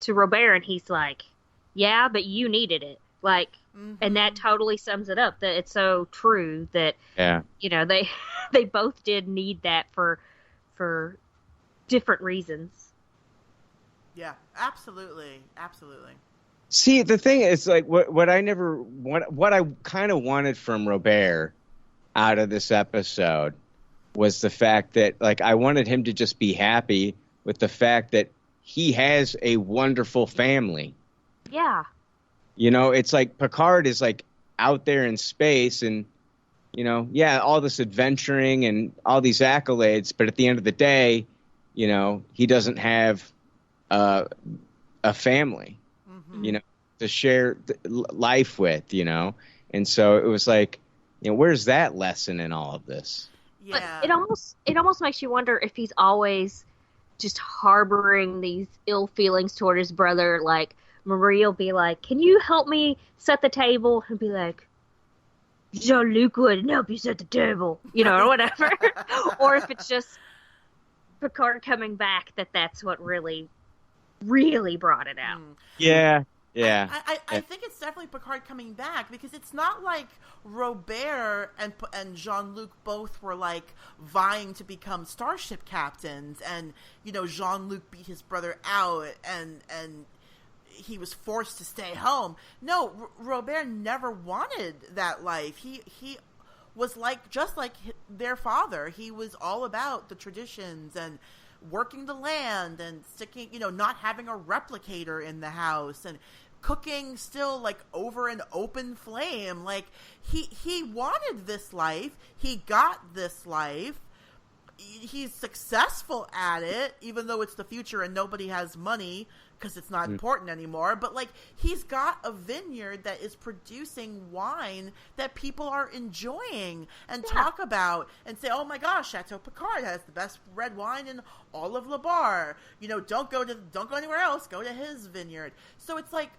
to Robert, and he's like, yeah, but you needed it. Like, and that Mm-hmm. totally sums it up. That it's so true that, Yeah. they they both did need that for different reasons. Yeah, absolutely, absolutely. See, the thing is, like, what I kind of wanted from Robert out of this episode was the fact that, like, I wanted him to just be happy with the fact that he has a wonderful family. Yeah. It's like Picard is like out there in space and, yeah, all this adventuring and all these accolades, but at the end of the day, he doesn't have a family, Mm-hmm. to share life with, and so it was like, where's that lesson in all of this? But Yeah. it almost makes you wonder if he's always just harboring these ill feelings toward his brother. Like, Marie will be like, "Can you help me set the table?" And be like, "Jean-Luc wouldn't help you set the table," or whatever. Or if it's just Picard coming back, that's what really, really brought it out. Yeah. Yeah. I think it's definitely Picard coming back, because it's not like Robert and Jean-Luc both were like vying to become starship captains, and Jean-Luc beat his brother out and he was forced to stay home. No, Robert never wanted that life. He was just like their father. He was all about the traditions and working the land and sticking, not having a replicator in the house and cooking still like over an open flame. Like he wanted this life. He got this life. He's successful at it, even though it's the future and nobody has money because it's not important anymore. But like, he's got a vineyard that is producing wine that people are enjoying and talk about and say, "Oh my gosh, Chateau Picard has the best red wine in all of La Bar. Don't go anywhere else. Go to his vineyard." So it's like,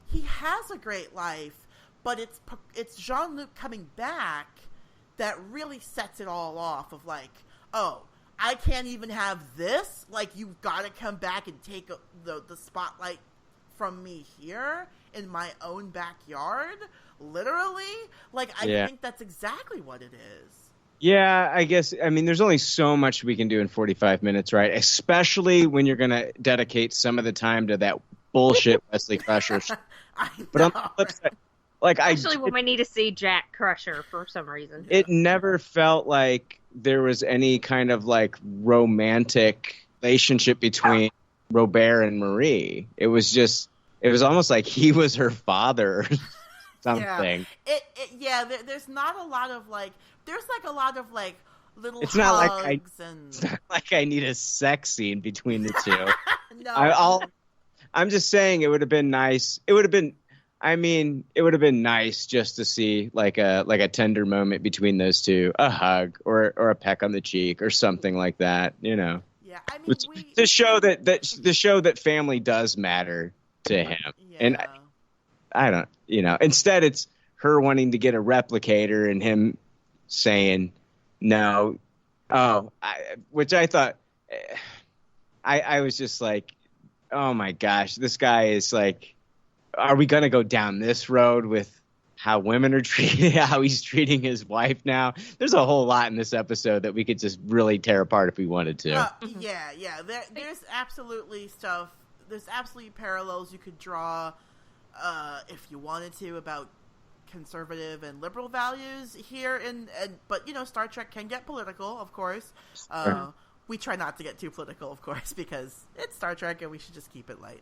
he has a great life, but it's Jean-Luc coming back that really sets it all off of like, oh, I can't even have this. Like, you've got to come back and take the spotlight from me here in my own backyard, literally. Like, I think that's exactly what it is. Yeah, I guess. I mean, there's only so much we can do in 45 minutes, right? Especially when you're going to dedicate some of the time to that bullshit Wesley Crusher. I know. But on the flip side, like, Especially when we need to see Jack Crusher for some reason. it never felt like there was any kind of like romantic relationship between Robert and Marie. It was almost like he was her father or something. There's not a lot of like, there's like a lot of like little It's hugs it's not like I need a sex scene between the two. No. I'm just saying it would have been nice. It would have been nice just to see like a tender moment between those two, a hug or a peck on the cheek or something like that, Yeah, I mean, to show that family does matter to him. Yeah. And I don't, instead it's her wanting to get a replicator and him saying no. Which I thought, I was just like, oh my gosh, this guy is like, are we going to go down this road with how women are treated, how he's treating his wife now? There's a whole lot in this episode that we could just really tear apart if we wanted to. Yeah. There's absolutely stuff. There's absolutely parallels you could draw, if you wanted to, about conservative and liberal values here. But Star Trek can get political, of course. We try not to get too political, of course, because it's Star Trek and we should just keep it light.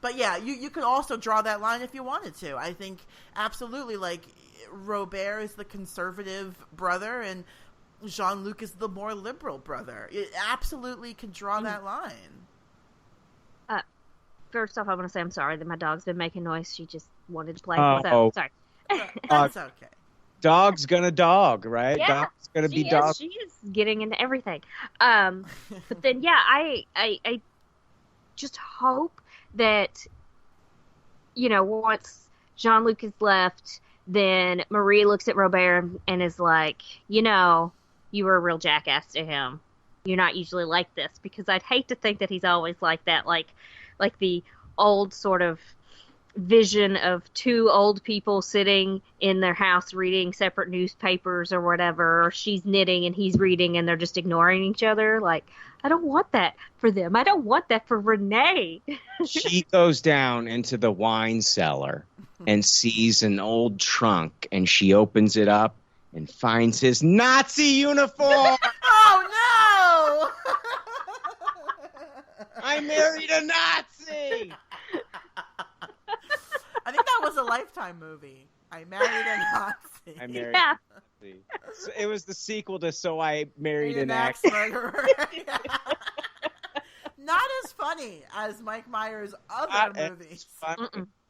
But yeah, you could also draw that line if you wanted to. I think absolutely, like, Robert is the conservative brother and Jean-Luc is the more liberal brother. It absolutely can draw that line. First off, I want to say I'm sorry that my dog's been making noise. She just wanted to play. Oh. So, sorry. That's okay. Dog's gonna dog, right? Yeah, Dog's gonna be dog. She is getting into everything. But then, yeah, I just hope that, once Jean-Luc is left, then Marie looks at Robert and is like, you were a real jackass to him. You're not usually like this, because I'd hate to think that he's always like that. Like, like the old sort of vision of two old people sitting in their house reading separate newspapers or whatever, or she's knitting and he's reading and they're just ignoring each other. Like, I don't want that for them. I don't want that for Renee. She goes down into the wine cellar and sees an old trunk, and she opens it up and finds his Nazi uniform. Oh, no! I married a Nazi! I think that was a Lifetime movie. I married a Nazi. I married a Nazi. So it was the sequel to So I Married an Axe Murderer. Yeah. Not as funny as Mike Myers' other movies.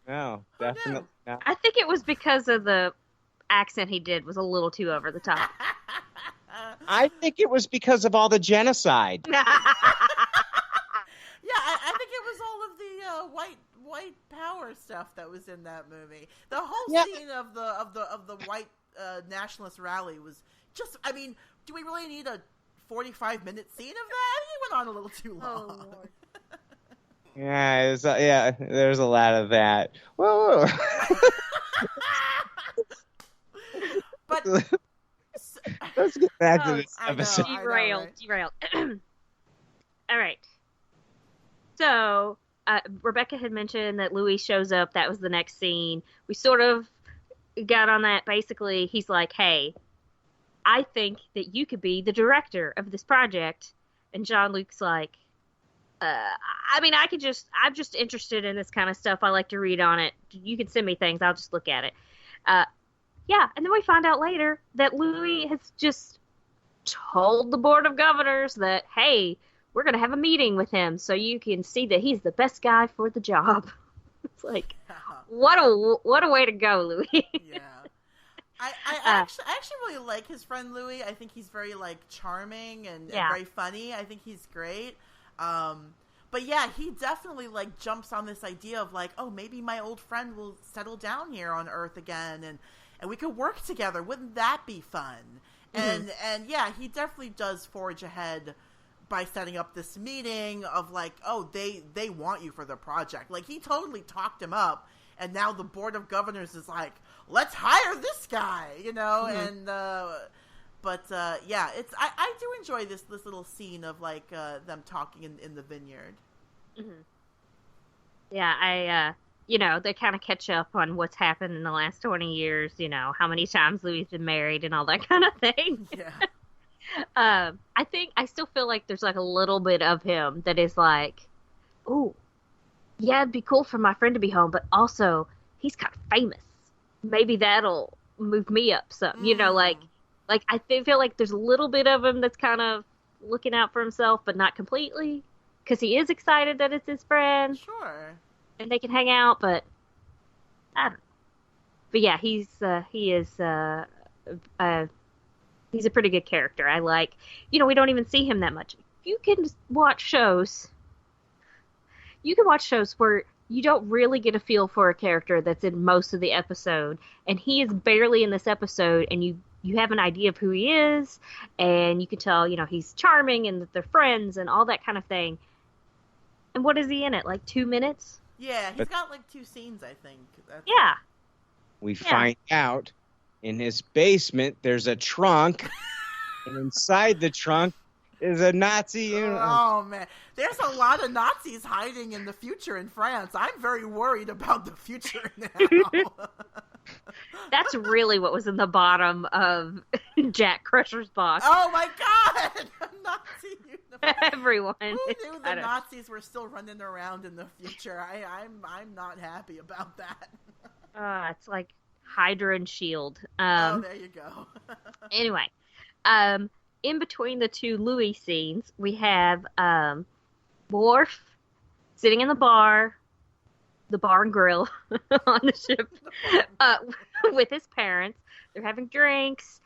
No, definitely not. I think it was because of the accent he did was a little too over the top. I think it was because of all the genocide. Yeah, I think it was all of the white power stuff that was in that movie. The whole scene of the white nationalist rally was just. I mean, do we really need a 45-minute scene of that? He went on a little too long. Oh, yeah, there's a lot of that. Whoa. But let's get back to this episode. Derailed. All right. So, Rebecca had mentioned that Louis shows up. That was the next scene. We sort of got on that. Basically, he's like, hey, I think that you could be the director of this project. And Jean-Luc's like, I mean, I'm just interested in this kind of stuff. I like to read on it. You can send me things. I'll just look at it. Yeah. And then we find out later that Louis has just told the Board of Governors that, hey, we're going to have a meeting with him so you can see that he's the best guy for the job. It's like, what a way to go, Louis. Yeah. I actually really like his friend Louis. I think he's very, charming and very funny. I think he's great. But yeah, he definitely, jumps on this idea of, oh, maybe my old friend will settle down here on Earth again and we could work together. Wouldn't that be fun? Mm-hmm. And yeah, he definitely does forge ahead by setting up this meeting of oh, they want you for the project. He totally talked him up, and now the Board of Governors is like, let's hire this guy, Mm-hmm. And yeah, it's I do enjoy this little scene of them talking in the vineyard. Mm-hmm. Yeah, they kind of catch up on what's happened in the last 20 years. How many times Louis has been married and all that kind of thing. Yeah. I still feel like there's a little bit of him that is oh, yeah, it'd be cool for my friend to be home, but also he's kind of famous. Maybe that'll move me up some. I feel like there's a little bit of him that's kind of looking out for himself, but not completely, because he is excited that it's his friend. Sure. And they can hang out, but I don't know. But yeah, he's a pretty good character. I like, we don't even see him that much. You can watch shows where you don't really get a feel for a character that's in most of the episode, and he is barely in this episode, and you have an idea of who he is, and you can tell, he's charming and that they're friends and all that kind of thing. And what is he in it? 2 minutes? Yeah, he's got 2 scenes, I think. Yeah. We find out in his basement there's a trunk, and inside the trunk is a Nazi uniform. Oh, man. There's a lot of Nazis hiding in the future in France. I'm very worried about the future now. That's really what was in the bottom of Jack Crusher's box. Oh, my God! Nazi uniform. Everyone. Who knew the Nazis were still running around in the future? I'm not happy about that. It's like Hydra and S.H.I.E.L.D. There you go. Anyway, in between the two Louis scenes, we have Worf sitting in the bar and grill on the ship with his parents. They're having drinks.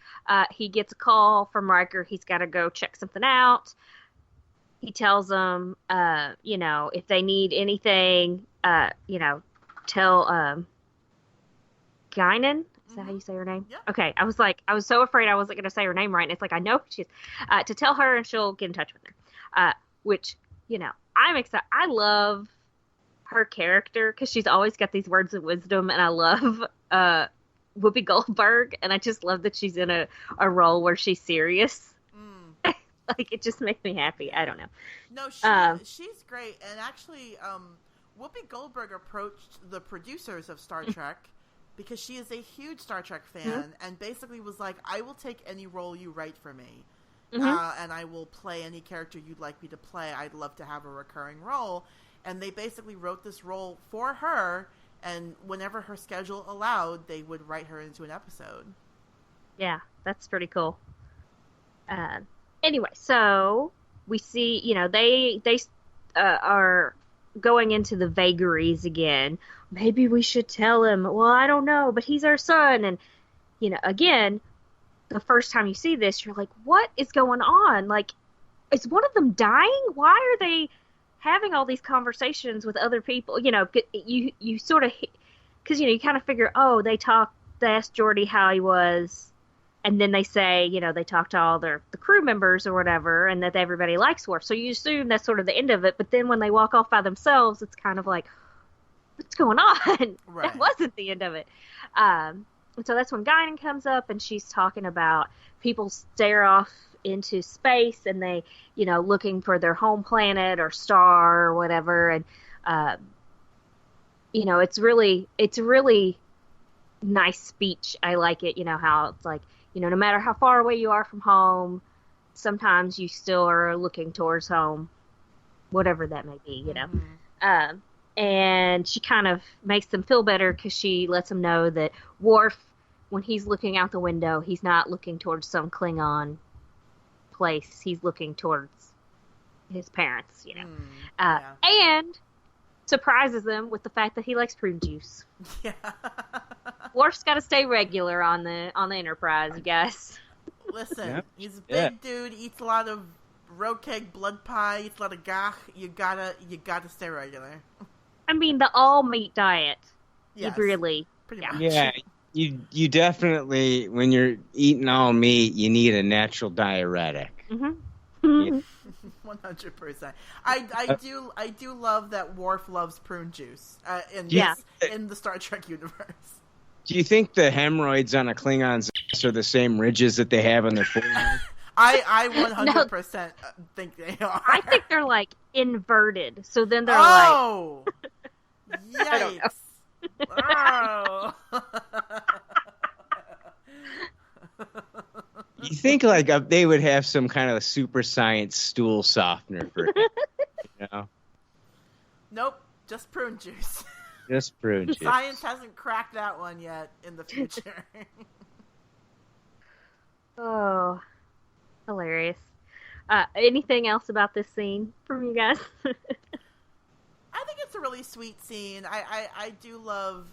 He gets a call from Riker. He's got to go check something out. He tells them, if they need anything, tell Guinan. Is that how you say her name? Yeah. Okay. I was so afraid I wasn't going to say her name right. And it's I know who she is. To tell her and she'll get in touch with her. Which, I'm excited. I love her character, because she's always got these words of wisdom, and I love Whoopi Goldberg, and I just love that she's in a role where she's serious. Like, it just makes me happy. I don't know. No, she's great. And actually, Whoopi Goldberg approached the producers of Star Trek because she is a huge Star Trek fan and basically was like, I will take any role you write for me. And I will play any character you'd like me to play. I'd love to have a recurring role. And they basically wrote this role for her, and whenever her schedule allowed, they would write her into an episode. Yeah, that's pretty cool. Anyway, so we see, they are going into the vagaries again. Maybe we should tell him. Well, I don't know, but he's our son. And, again, the first time you see this, you're like, what is going on? Like, is one of them dying? Why are they having all these conversations with other people? You sort of, because, you kind of figure, they asked Geordi how he was. And then they say, they talk to all the crew members or whatever, and that everybody likes Worf. So you assume that's sort of the end of it. But then when they walk off by themselves, it's kind of like, what's going on? Right. That wasn't the end of it. And so that's when Guinan comes up, and she's talking about people stare off into space, and they, looking for their home planet or star or whatever. And, it's really nice speech. I like it, how it's like, no matter how far away you are from home, sometimes you still are looking towards home, whatever that may be, and she kind of makes them feel better because she lets them know that Worf, when he's looking out the window, he's not looking towards some Klingon place. He's looking towards his parents, and surprises them with the fact that he likes prune juice. Yeah. Worf's got to stay regular on the Enterprise, you guys. Listen, he's a big dude, eats a lot of road cake, blood pie, eats a lot of gach. You gotta stay regular. I mean, the all meat diet. Yes, you really, pretty much. Yeah, you definitely, when you're eating all meat, you need a natural diuretic. 100%. I do love that Worf loves prune juice in the Star Trek universe. Do you think the hemorrhoids on a Klingon's ass are the same ridges that they have on their forehead? I 100% think they are. I think they're like inverted. So then they're like, yikes! Oh. You think like they would have some kind of super science stool softener for him, Nope, just prune juice. Just prune juice. Science hasn't cracked that one yet in the future. Oh, hilarious. Anything else about this scene from you guys? I think it's a really sweet scene. I do love,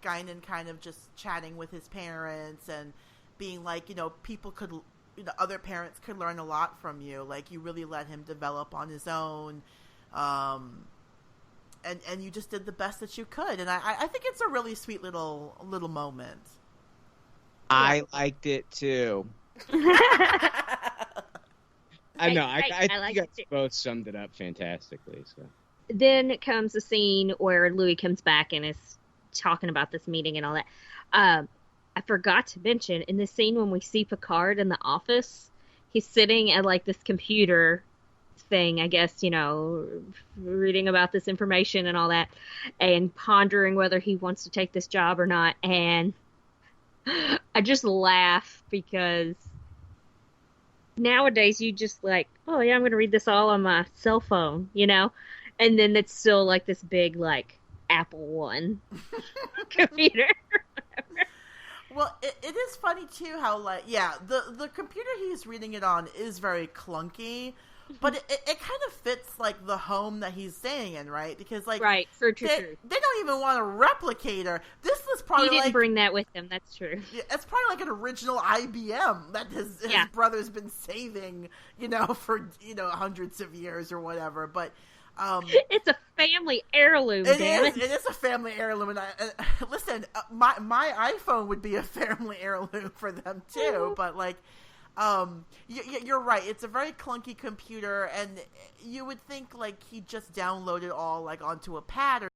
Guinan kind of just chatting with his parents and being like, people could, other parents could learn a lot from you. Like, you really let him develop on his own. And you just did the best that you could. And I think it's a really sweet little moment. I liked it too. I know. I think you guys both summed it up fantastically. So then comes the scene where Louis comes back and is talking about this meeting and all that. I forgot to mention, in the scene when we see Picard in the office, he's sitting at like this computer thing, I guess, reading about this information and all that, and pondering whether he wants to take this job or not. And I just laugh because nowadays you just like, oh yeah, I'm going to read this all on my cell phone, and then it's still like this big like Apple One computer. Well, it is funny too how the computer he's reading it on is very clunky, but it kind of fits like the home that he's staying in, right? Because right, true. They don't even want a replicator. This was probably he didn't bring that with him. That's true. It's probably like an original IBM that his brother's been saving, for hundreds of years or whatever. But it's a family heirloom. It is a family heirloom, and listen, my iPhone would be a family heirloom for them too. But You're right. It's a very clunky computer, and you would think like he just downloaded all like onto a pad or